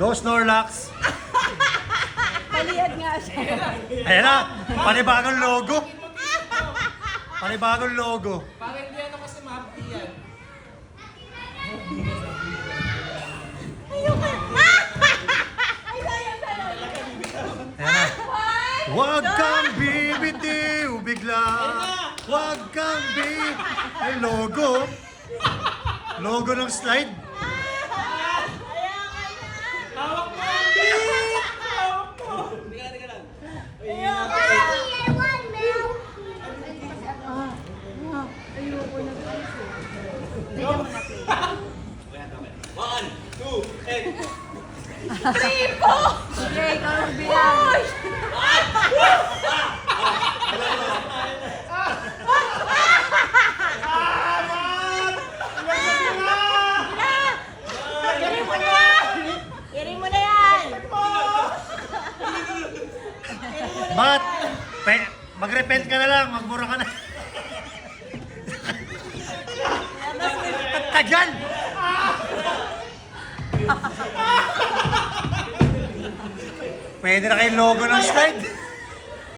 Go Snorlax! Palihad nga siya. Ayan na! Panibagong logo! Panibagong logo! Para hindi ano kasi mahapdi yan. Ayoko. Ayun. Ayan na! Huwag kang bibitiw bigla! Huwag kang Ay, logo! Logo ng slide! Hawak mo! Hawak mo! Teka lang. Ayoko na. One, two, and... Tripo! Sige, ikaw ang bilang. Iring mo na yan! Bakit? Mag-repent ka na lang, magmura ka na. Tagal! Pwede na kayo logo ng slide.